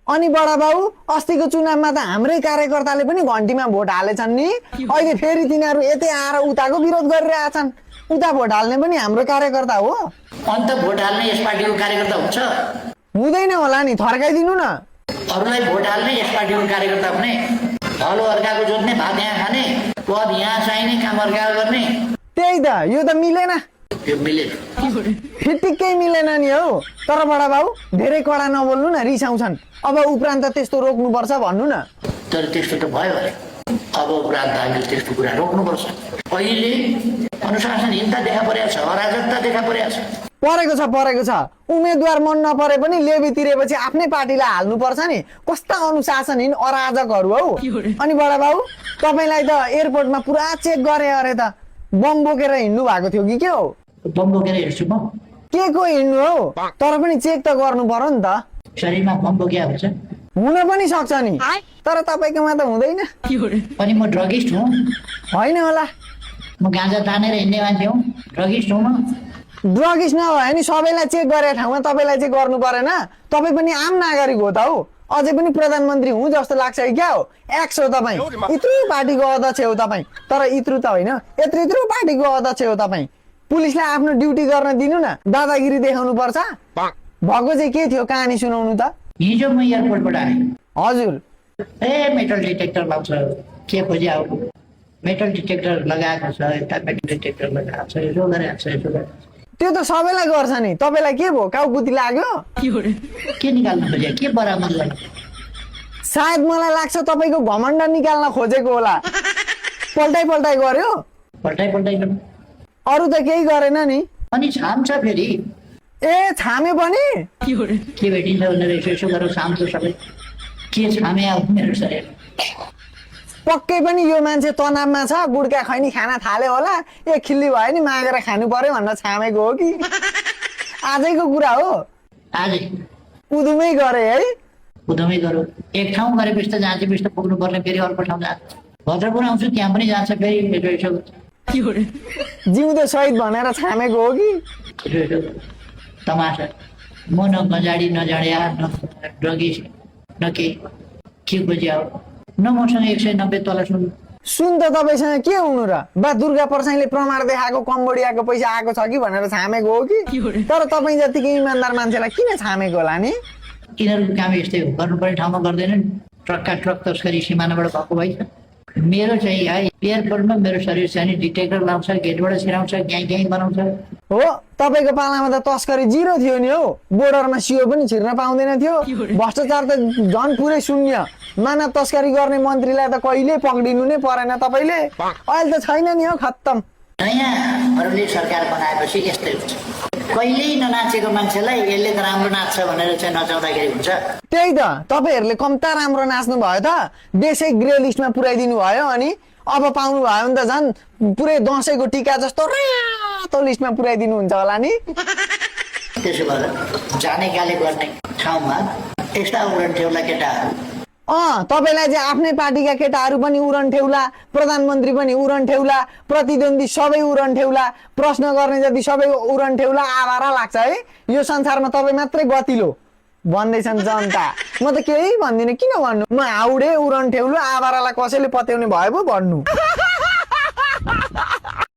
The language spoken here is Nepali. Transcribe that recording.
अनि बडा बाउ अस्तिको चुनावमा त हाम्रै कार्यकर्ताले पनि घन्टीमा भोट हालेछन् नि। अहिले फेरि तिनीहरू यतै आएर उताको विरोध गरिरहेछन्। उता भोट हाल्ने पनि हाम्रो कार्यकर्ता हो। अन्त भोट हाल्ने यस पार्टीको कार्यकर्ता हुन्छ? हुँदैन होला नि, थर्काइदिनु न। अरूलाई भोट हाल्ने यस पार्टीको कार्यकर्ता हुने, हलो अर्काको जोत्ने, भात यहाँ खाने, पद यहाँ चाहिने, काम अर्काको गर्ने। त्यही त, यो त मिलेन। यो मिलेन, फिटिक्कै मिलेन नि हौ। तर बडा बाउ धेरै कडा नबोल्नु न, रिसाउँछन्। अब उपरान्त त्यस्तो रोक्नुपर्छ भन्नु न। तर त्यस्तो त भयो अरे। अब उपरान्त हामीले त्यस्तो कुरा रोक्नुपर्छ। अहिले अनुशासनहीनता देखा परेको छ, अराजकता देखा परेको छ। परेको छ। उम्मेदवार मन नपरे पनि लेबी तिरेपछि आफ्नै पार्टीलाई हाल्नुपर्छ नि। कस्ता अनुशासनहीन अराजकहरू हौ। अनि बडा बाउ तपाईलाई त एयरपोर्टमा पुरा चेक गरे अरे त, बम बोकेर हिँड्नु भएको थियो कि के हो? बम बोकेर हिँड्छु म? के को हिँड्नु हौ? तर पनि चेक त गर्नु पर्यो नि त। शरीरमा बम बोकिया हुन्छ? हुन पनि सक्छ नि, तर तपाईँकोमा त हुँदैन। अनि म ड्रगिस्ट हुँ? होइन होला। म गाँजा तानेर हिँड्ने मान्छे हुँ? ड्रगिस्ट हुँ म? ड्रगिस्ट नभए नि सबैलाई चेक गरेर ठाउँमा तपाईँलाई चाहिँ गर्नु परेन? तपाईँ पनि आम नागरिक हो त हौ। अझै पनि प्रधानमन्त्री हुँ जस्तो लाग्छ कि क्या हो? एक्स हो तपाईँ, यत्रो पार्टीको अध्यक्ष हो तपाईँ। तर यत्रो त होइन, यत्रो पार्टीको अध्यक्ष हो तपाईँ। पुलिसलाई आफ्नो ड्युटी गर्न दिनु न, दादागिरी देखाउनु पर्छ। भएको चाहिँ के थियो कहानी सुनाउनु त। हिजो म एयरपोर्टबाट आएँ। हजुर। मेटल डिटेक्टर लाउँछ के खोज्या हो? मेटल डिटेक्टर लगाएको छ, यता मेटल डिटेक्टर लगाएको छ, यसो गरेको छ, यसो गरेको छ। त्यो त सबैलाई गर्छ नि, तपाईँलाई के भयो? काउकुती लाग्यो? के निकाल्नु खोज्या? के बरामद गर्नु? सायद मलाई लाग्छ तपाईँको घमण्ड निकाल्न खोजेको होला। पल्टाइ गर्यो? पल्टाइ गर्नु। अरू त केही गरेन नि। अनि छाम्छ फेरि? ए छामे पनि? के भेटिन्छ भनेर यसो गरेर छाम्छु सबै। के छामे मेरो शरीर? पक्कै पनि यो मान्छे तनावमा छ, गुड्का खैनी खाना थाल्यो होला, एक खिल्ली भयो नि मागेर खानु पर्यो भनेर छामेको हो कि? आजैको कुरा हो? आजै उदुमै गरे है? उदुमै गरौँ। एक ठाउँ गरेपछि त जहाँ चाहिँ त पुग्नु पर्ने, फेरि अर्को ठाउँ जान्छ। भद्रपुर आउँछु त्यहाँ पनि जान्छ फेरि। जिउँदो शहीद भनेर छामेको हो कि? तमासा। म न गजाडी न जडिया न ड्रगिस्ट न के खोज्या हो? न मसँग 190 तल सुन त तपाईँसँग के हुनु र? बा दुर्गा प्रसाईले प्रमाण देखाएको कम्बोडियाको पैसा आएको छ कि भनेर छामेको हो कि? तर तपाईँ जतिकै इमान्दार मान्छेलाई किन छामेको होला नि? यिनीहरूको काम यस्तै हो, गर्नुपर्ने ठाउँमा गर्दैनन्। ट्रक तस्करी सिमानाबाट भएको भइ छ। मेरो चाहिँ है एयरपोर्टमा मेरो शरीर चाहिँ डिटेक्टर लाउँछ, गेटबाट छिराउँछ, ग्याङ बनाउँछ। हो, तपाईँको पालामा त तस्करी जिरो थियो नि हौ। बोर्डरमा सियो पनि छिर्न पाउँदैन थियो। भ्रष्टाचार त झन् पुरै शून्य। मानव तस्करी गर्ने मन्त्रीलाई त कहिले पक्रिनु नै परेन तपाईँले। अहिले त छैन नि हौ, खत्तम। नयाँहरूले सरकार बनाएपछि यस्तै हुन्छ। कहिल्यै ननाचेको मान्छेलाई यसले त राम्रो नाच्छ भनेर चाहिँ नचाउँदाखेरि हुन्छ। त्यही त, तपाईँहरूले कम्ता राम्रो नाच्नु भयो त, देशै ग्रे लिस्टमा पुर्याइदिनु भयो। अनि अब पाउनु भयो भने त झन् पुरै दसैँको टिका जस्तो रातो लिस्टमा पुर्याइदिनु हुन्छ होला नि। त्यसो भएर जाने गाले गर्ने ठाउँमा यस्ता उडन्ठेउला केटाहरू। तपाईँलाई चाहिँ आफ्नै पार्टीका केटाहरू पनि उडन्ठेउला, प्रधानमन्त्री पनि उडन्ठेउला, प्रतिद्वन्दी सबै उडन्ठेउला, प्रश्न गर्ने जति सबै उडन्ठेउला, आवारा लाग्छ है। यो संसारमा तपाईँ मात्रै गतिलो भन्दैछन् जनता। म त केही भन्दिनँ, किन भन्नु? म हाउडे उडन्ठेउलो आवारालाई कसैले पत्याउने भयो पो भन्नु।